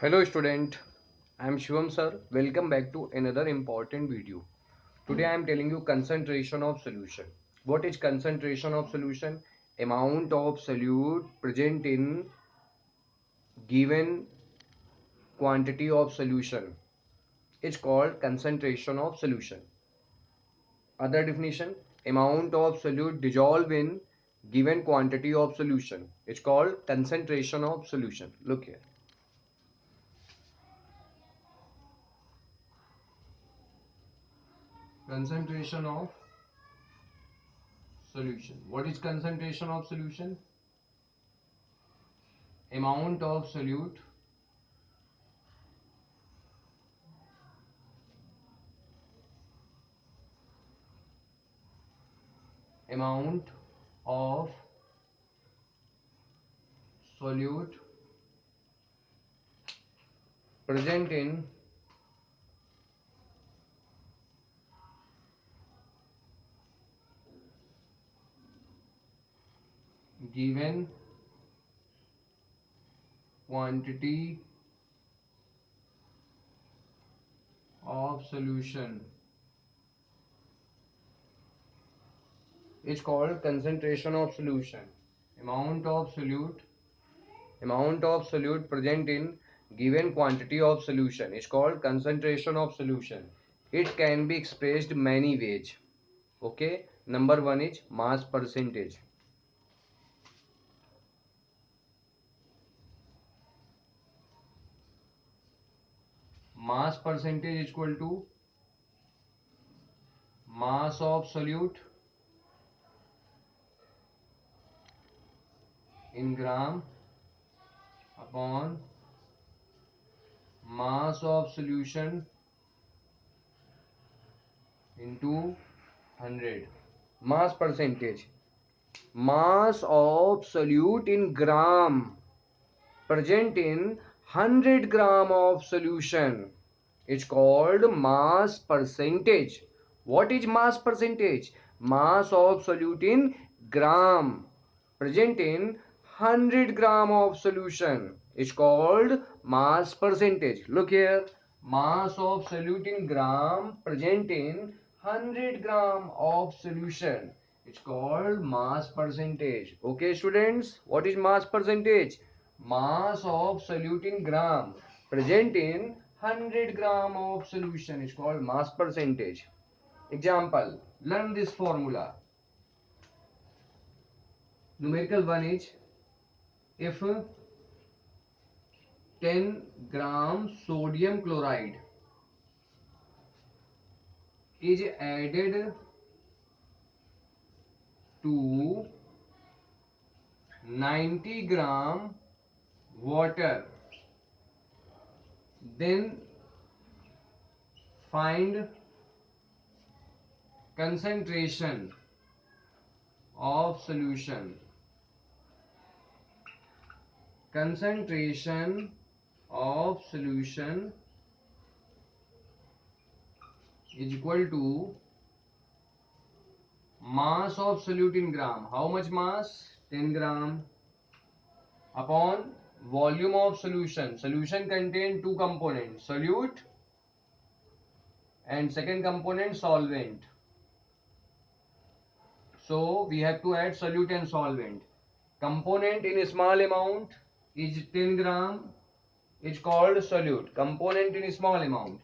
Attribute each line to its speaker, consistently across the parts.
Speaker 1: Hello student, I am Shivam sir. Welcome back to another important video. Today I am telling you concentration of solution. What is concentration of solution? Amount of solute present in given quantity of solution. It's called concentration of solution. Other definition, amount of solute dissolved in given quantity of solution. It's called concentration of solution. Look here. Concentration of solution. What is concentration of solution? Amount of solute amount of solute present in given quantity of solution is called concentration of solution. Amount of solute present in given quantity of solution is called concentration of solution. It can be expressed many ways. Okay, number one is mass percentage. Mass percentage is equal to mass of solute in gram upon mass of solution into 100. Mass percentage. Mass of solute in gram present in 100 gram of solution. It's called mass percentage. What is mass percentage? Mass of solute in gram present in 100 gram of solution is called mass percentage. Look here, mass of solute in gram present in 100 gram of solution, it's called mass percentage. Okay students, what is mass percentage? Mass of solute in gram present in 100 gram of solution is called mass percentage. Example, learn this formula. Numerical 1 is, if 10 gram sodium chloride is added to 90 gram water, then find concentration of solution. Concentration of solution is equal to mass of solute in gram. How much mass? 10 gram upon volume of solution. Solution contain two components, solute and second component solvent. So we have to add solute and solvent. Component in a small amount is 10 gram. It's called solute. Component in a small amount,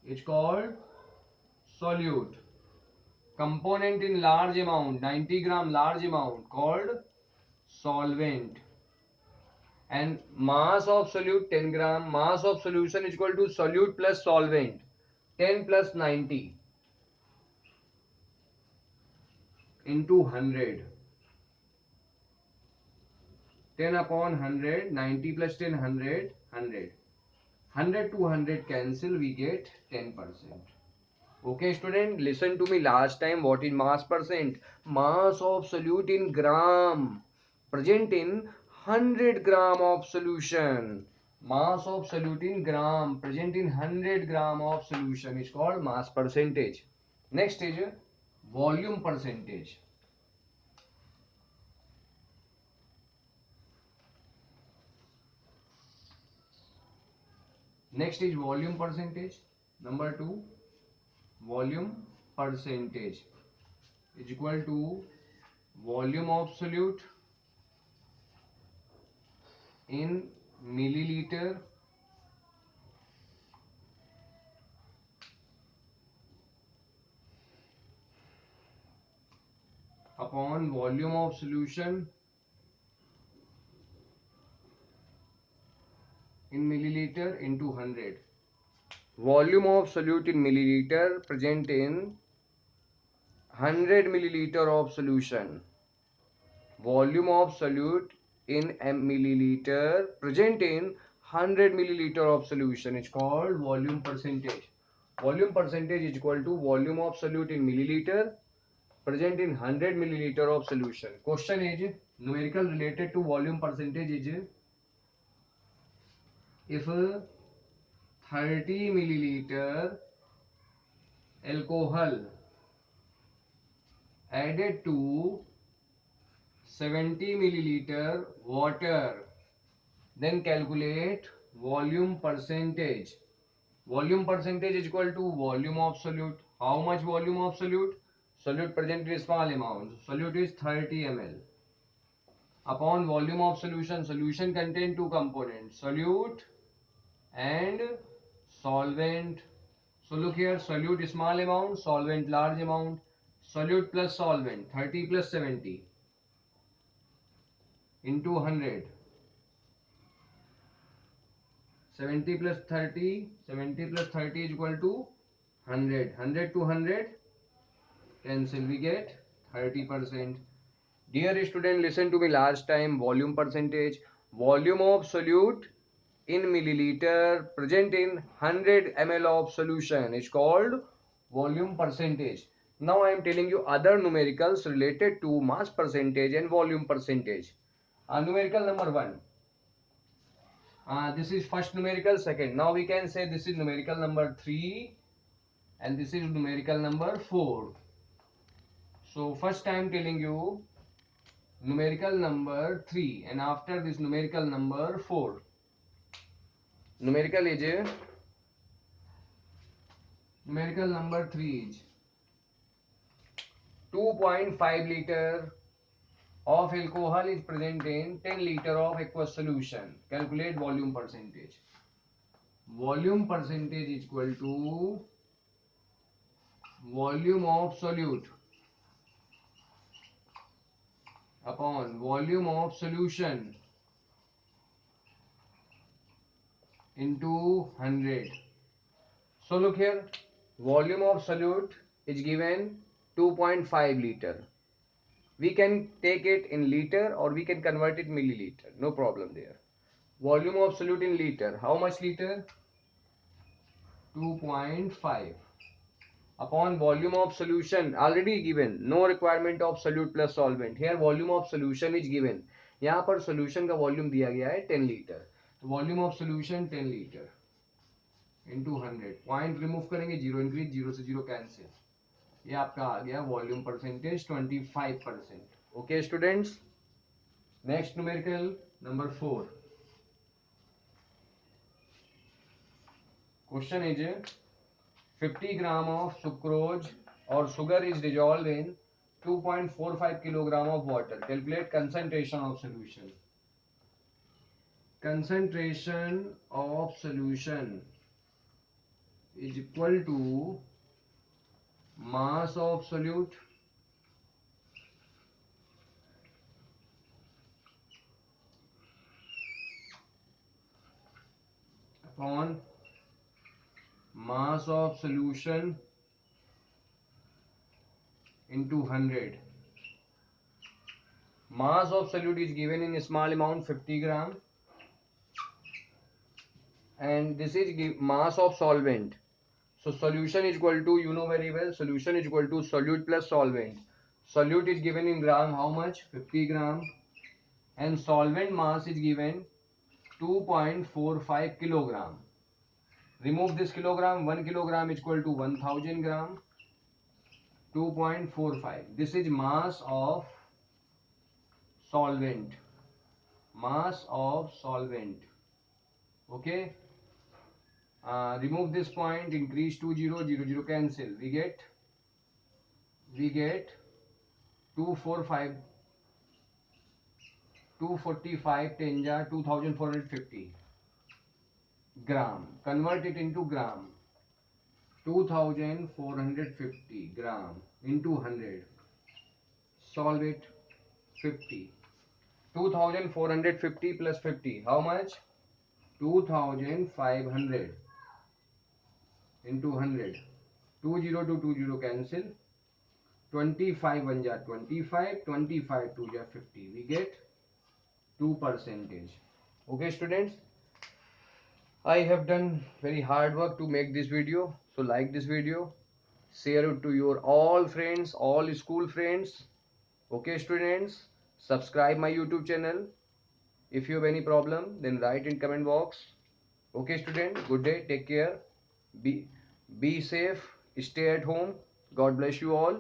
Speaker 1: it's called solute. Component in large amount, 90 gram large amount, called solvent. And mass of solute 10 gram, mass of solution is equal to solute plus solvent, 10 plus 90 into 100. 10 upon 100, 90 plus 10, 100, 100. 100 to 100 cancel, we get 10%. Okay student, listen to me last time. What is mass percent? Mass of solute in gram present in 100 gram of solution. Mass of solute in gram present in 100 gram of solution is called mass percentage. Next is volume percentage. Next is volume percentage. Number 2, volume percentage is equal to volume absolute in milliliter upon volume of solution in milliliter into 100. Volume of solute in milliliter present in 100 milliliter of solution. Volume of solute in milliliter present in 100 milliliter of solution is called volume percentage. Volume percentage is equal to volume of solute in milliliter present in 100 milliliter of solution. Question is numerical related to volume percentage is if 30 milliliter alcohol added to 70 milliliter water, then calculate volume percentage. Volume percentage is equal to volume of solute. How much volume of solute? Solute present in small amount. Solute is 30 ml. Upon volume of solution, solution contain two components, solute and solvent. So look here, solute small amount, solvent large amount. Solute plus solvent, 30 plus 70 into 100. 70 plus 30, 70 plus 30 is equal to 100. 100 to 100 cancel, we get 30%. Dear student, listen to me last time. Volume percentage. Volume of solute in milliliter present in 100 ml of solution is called volume percentage. Now I am telling you other numericals related to mass percentage and volume percentage. Numerical number 1. This is first numerical, second. Now we can say this is numerical number 3 and this is numerical number 4. So first I am telling you numerical number 3 and after this numerical number 4. Numerical number 3 is 2.5 liter of alcohol is present in 10 liter of aqueous solution. Calculate volume percentage. Volume percentage is equal to volume of solute upon volume of solution into 100. So look here, volume of solute is given 2.5 liter. We can take it in liter or we can convert it milliliter, no problem there. Volume of solute in liter, how much liter? 2.5 upon volume of solution already given, no requirement of solute plus solvent. Here volume of solution is given, यहाँ पर solution का volume दिया गया है 10 liter. तो volume of solution 10 liter into 100. Point remove करेंगे, 0 increase, 0 से 0 cancel. ये आपका आ गया volume percentage 25%. Okay students. Next numerical number 4. Question is 50 gram of sucrose or sugar is dissolved in 2.45 kilogram of water. Calculate concentration of solution. Concentration of solution is equal to mass of solute upon mass of solution into 100. Mass of solute is given in a small amount 50 gram and this is mass of solvent. So solution is equal to, you know very well, solution is equal to solute plus solvent. Solute is given in gram, how much? 50 gram. And solvent mass is given 2.45 kilogram. Remove this kilogram, 1 kilogram is equal to 1000 gram. 2.45. This is mass of solvent. Mass of solvent. Okay. Remove this point, increase 2 0, 0 0 cancel. We get 245, 245 10 2450 gram. Convert it into gram. 2450 gram into 100. Solve it. 50. 2450 plus 50. How much? 2500 into 100. 20 to 20 cancel. 25 1 ja 25. 25 2 ja 50. We get 2 percentage. Okay, students. I have done very hard work to make this video. So like this video. Share it to your all friends, all school friends. Okay, students. Subscribe my YouTube channel. If you have any problem, then write in comment box. Okay, student. Good day. Take care. Be safe. Stay at home. God bless you all.